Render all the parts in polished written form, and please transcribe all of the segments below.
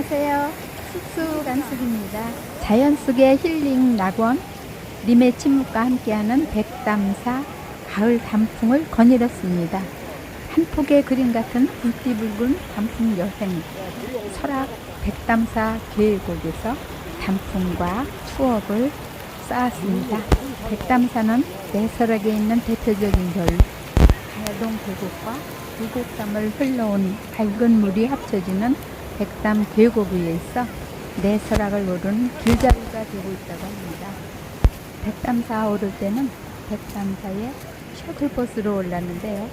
안녕하세요. 쑥쑥한숙입니다. 자연속의 힐링낙원 님의 침묵과 함께하는 백담사 가을단풍을 거닐었습니다. 한 폭의 그림 같은 붉디붉은 단풍 여행. 설악 백담사 계곡에서 단풍과 추억을 쌓았습니다. 백담사는 내설악에 있는 대표적인 별 가야동 계곡과 불곡담을 흘러온 밝은 물이 합쳐지는 백담 계곡 위에 있어 내설악을 오르는 길잡이가 되고 있다고 합니다. 백담사 오를 때는 백담사에 셔틀버스로 올랐는데요.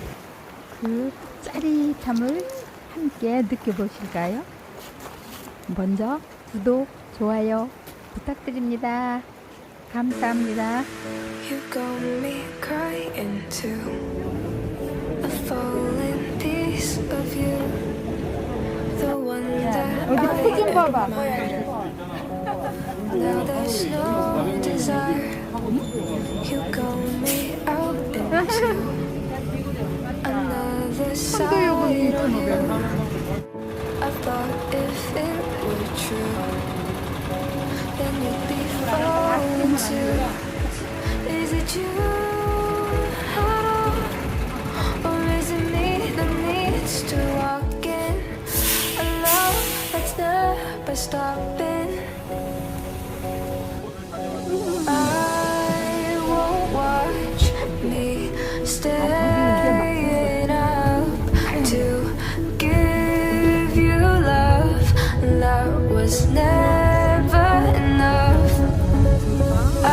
그 짜릿함을 함께 느껴보실까요? 먼저 구독, 좋아요 부탁드립니다. 감사합니다. You got me crying too. A falling piece of you. The one that I admire. Now there's no desire. You got me out into another side of you. I thought if it were true, then you'd be falling too. Is it you at all? Or is it me that needs to walk in a love that's never stopping? I won't watch me staying up to give you love that was never enough. I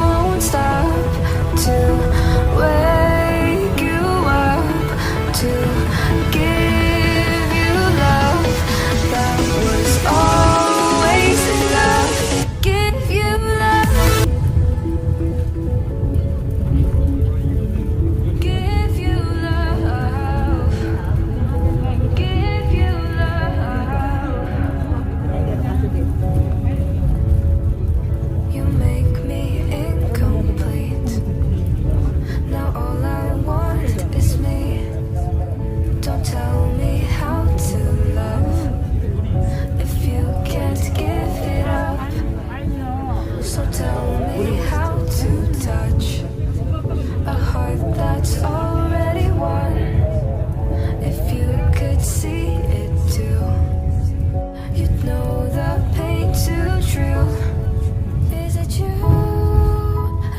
won't stop to wake you up to give you love that was always enough. Give you love. Give you love. Give you love. You make me incomplete. Now all I want is me. Don't tell me how to love if you can't give it up. So tell me how to touch a heart that's already won. If you could see it too, you'd know the pain too true. Is it you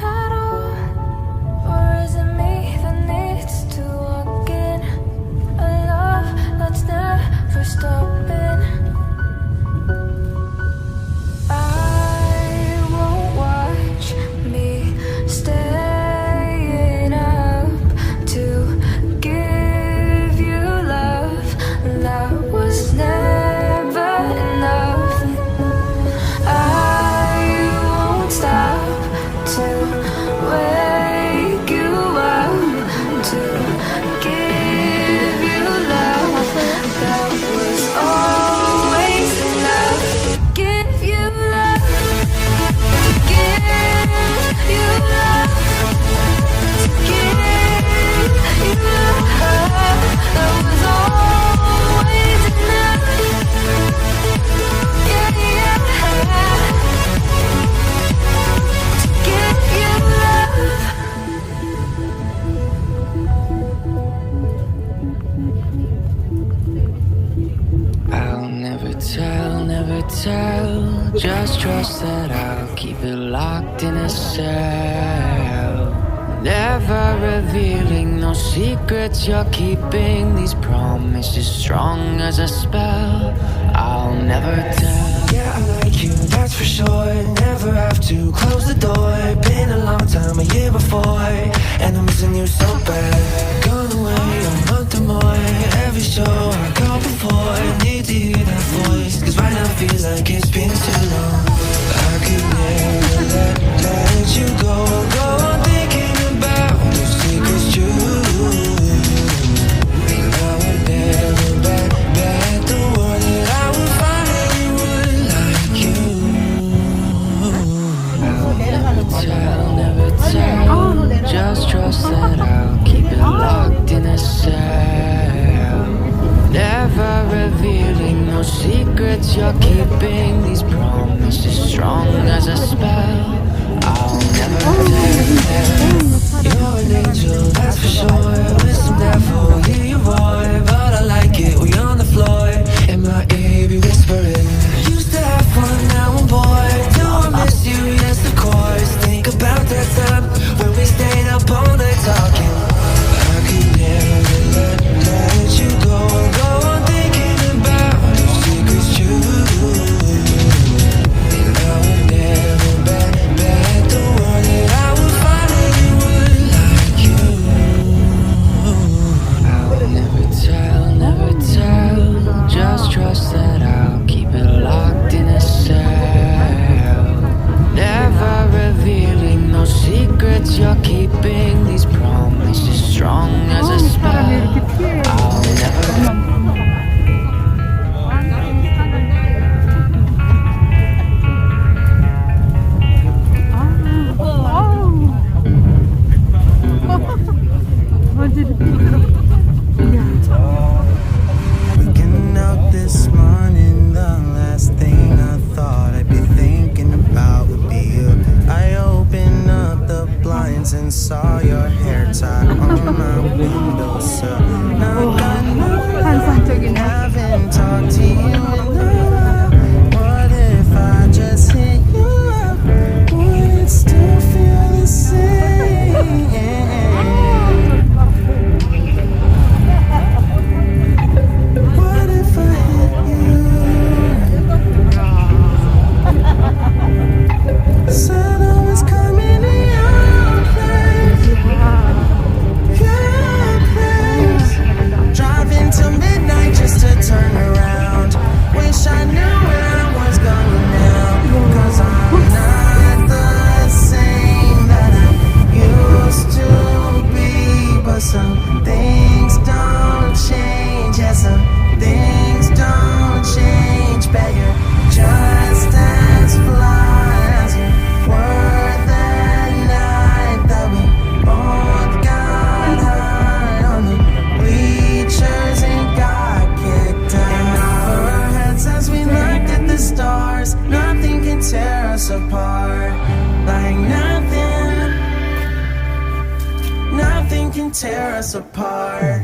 at all? Or is it me that needs to walk in a love that's never stopping? I won't watch me staying up to give you love that was never enough. I won't stop to wake you up to give you love that was always enough. Give you love. Give you love. Give you love that was always enough. Yeah, yeah. Give you love. I'll never tell. Just trust that I'll keep it locked in a cell. Never revealing no secrets you're keeping. These promises strong as a spell. I'll never tell. Yeah, I like you, that's for sure. Never have to close the door. Been a long time, a year before, and I'm missing you so bad. Gone away a month or more. Every show I go before, need to hear that voice, cause right now feels like it's been too long. I could never let you go. Go on thinking about the secrets true. And I would never bet the world that I would find anyone like you. I'll never tell. Just trust that I'll keep it locked in a cell. Never revealing no secrets secrets you're keeping, these promises strong as a spell. I'll never tell. You're an angel, that's for sure. With some devil, hear your voice, but I like it when you're on the floor. In my ear, be whispering. Used to have fun, now I'm bored. Do I miss you? Yes, of course. Think about that time when we stayed up all night talking. I could never let you go. Go on thinking about the secrets you. And I would never bet the world that I would find anyone like you. I'll never tell. Just trust that I'll keep it locked in a cell. Never revealing no secrets you're keeping, these promises strong as a spell. I'll never. Waking up this morning, the last thing I thought I'd be thinking about would be you. I opened up the blinds and saw your hair tied on my windowsill. Now I got nothing, haven't talked to you in a while. What if I just hit you up? Would it still feel the same? What if I hit you? Said I was coming to your place, your place. Driving till midnight just to turn around. Wish I knew where I was going now. 'Cause I'm not the same that I used to be. But some things don't change, yeah, some things don't change. Bet you're just as fly as you were that night that we both got high on the bleachers and got kicked out. And over our heads as we looked at the stars, nothing can tear us apart. Like nothing can tear us apart.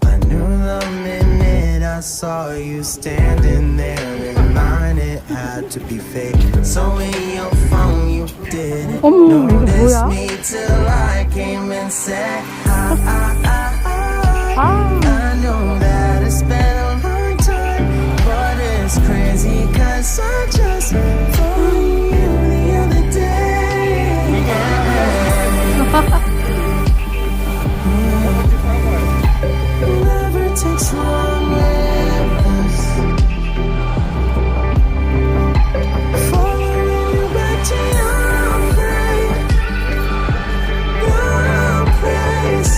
I knew the minute I saw you standing there in line, it had to be fake. So in your phone you didn't notice me till I came and said I know that it's been a long time, but it's crazy 'cause I just phoned you the other day. Never takes long with us. Following you back to your place.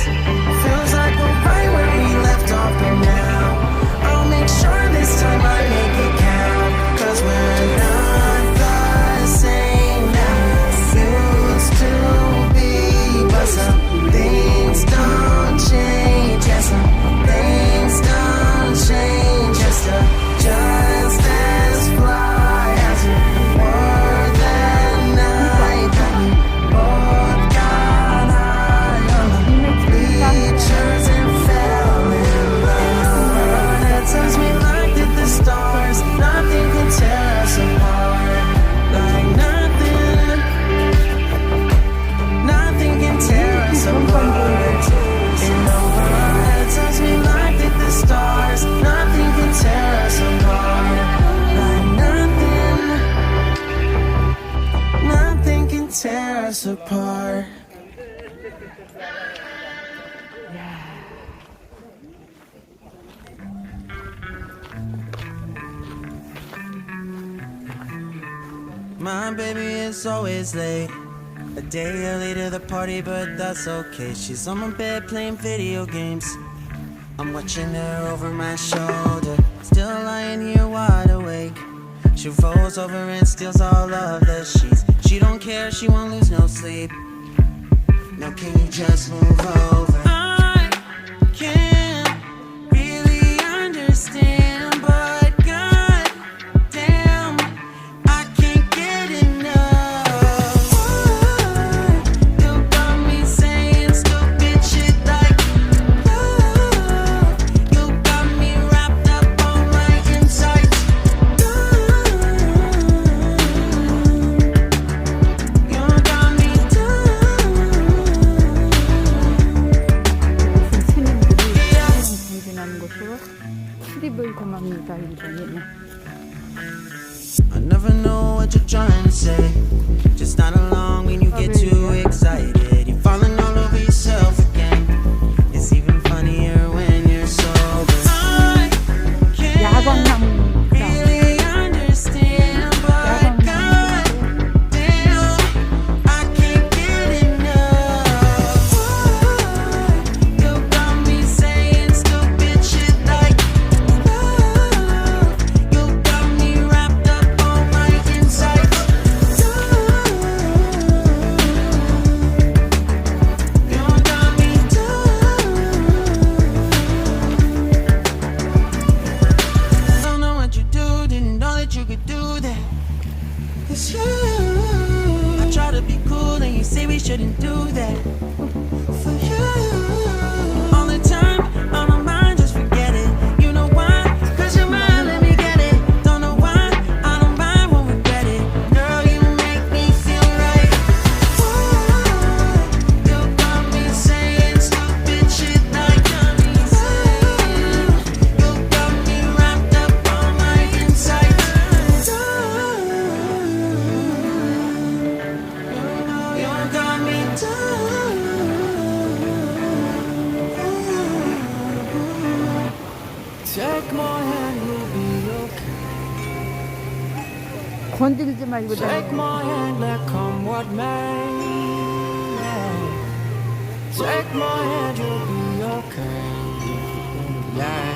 Feels like we're right where we left off, but now I'll make sure this time I make it count. 'Cause we're not the same that we used to be. But some things don't change, yeah, some things don't change. Just as fly as you were that night that we both got high on the bleachers and fell in love. At times we looked at the stars, nothing can tear us apart. Like nothing can tear us apart. And over our heads as we looked at the stars, nothing can tear us apart. Like nothing can tear us apart. My baby is always late, a day early to the party, but that's okay. She's on my bed playing video games. I'm watching her over my shoulder, still lying here wide awake. She rolls over and steals all of the sheets. She don't care, she won't lose no sleep. Now can you just move over? I can't really understand, but God 1번이다 1번이네. I never know what you're trying to say. Just not along when you get too excited. You're falling all over yourself again. It's even funnier when you're sober. I can't 야광나무 really understand, but goddamn, I can't get enough. You got me saying stupid shit like love. You got me wrapped up on my inside. You got me don't know what you do, didn't know that you could do that. It's you. I try to be cool and you say we shouldn't do that. For you, all the time, on my mind, just forget it. You know why? 'Cause you're mine, let me get it. Don't know why, I don't mind, won't regret it. Girl, you make me feel right. You got me saying stupid shit like me saying. You got me wrapped up on my inside. You got me Take my hand, we'll be okay. 건들지 말고 Take my hand, let come what may. Yeah. Take my hand, you'll be okay. Yeah.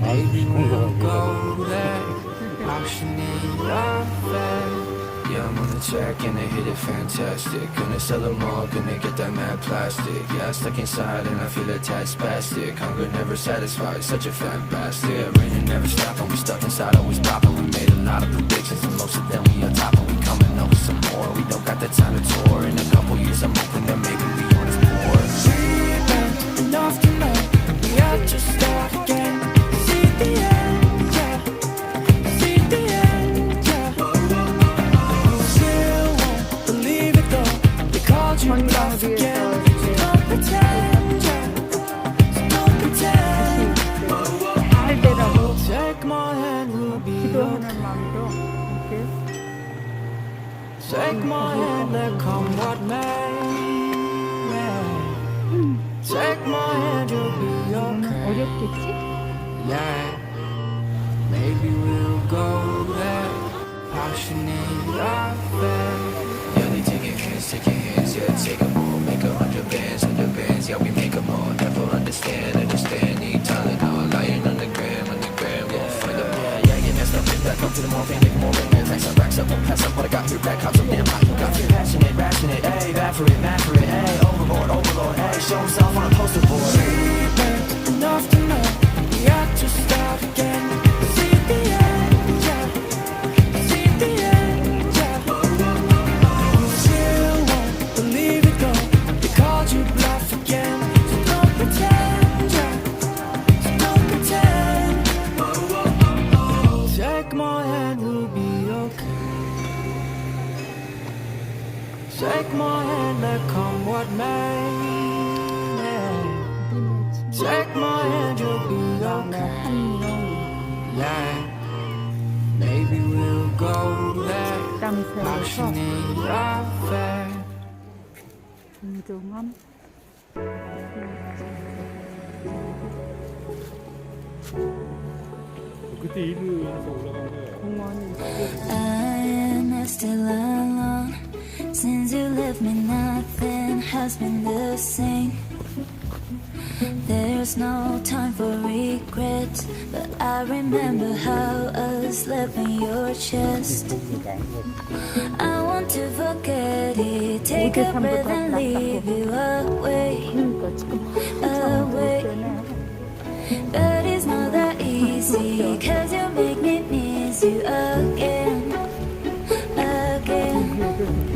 Maybe we'll go there. Passionate affair. Yeah, I'm on the track and they hit it fantastic. Gonna sell them all, gonna get that mad plastic. Yeah, stuck inside and I feel attached spastic. Hunger never satisfied, such a fat bastard. Yeah, raining never stopping, we stuck inside, always popping. We made a lot of predictions and most of them we on top of. We coming up with some more, we don't got the time to tour. In a couple years I'm hoping that maybe we on this board. Dreaming enough to know we have to start again. See the end, yeah. See the end, yeah. Still won't believe it though. They called you bluff again. So don't pretend, yeah. So don't pretend. 잘 되라고 Take my hand, we'll be 기도하는 okay. 마음으로 이렇게 Take my hand, let come what may. Yeah. Take my hand, you'll be okay. 어렵겠지? Yeah, maybe we'll go there. Passionate affair. Yeah, they taking hands, yeah, take 'em all. Make 100 bands, yeah, we make 'em all. Never understand, need Tylenol. Lying on the gram, we'll find 'em all. Yeah, get messed up, back up to the more, make more ring, racks up, won't pass up. What I got here, back up, so damn hot. You got me passionate, ayy, bad for it, ayy, overlord, ayy, show himself on a poster board. Dreaming enough to know we have to start again. See the end, yeah. See the end, yeah. Still won't believe it though. They called you bluff again. So don't pretend, yeah. So don't pretend. Take my hand, we'll be okay. Take my hand, let come what may. Yeah. Take my hand, you'll be okay. Yeah, maybe we'll go there. 백담사'에서 Passionate affair. 김종원 그때 일부에서 올라간 거예요. 공원 I'm still alone. Since you left me, nothing has been the same. There's no time for regrets, but I remember how I slept in your chest. I want to forget it, take a breath and leave you away, 그러니까 지금 한참 away. 전에 But it's not that easy, 'cause you make me miss you again, again.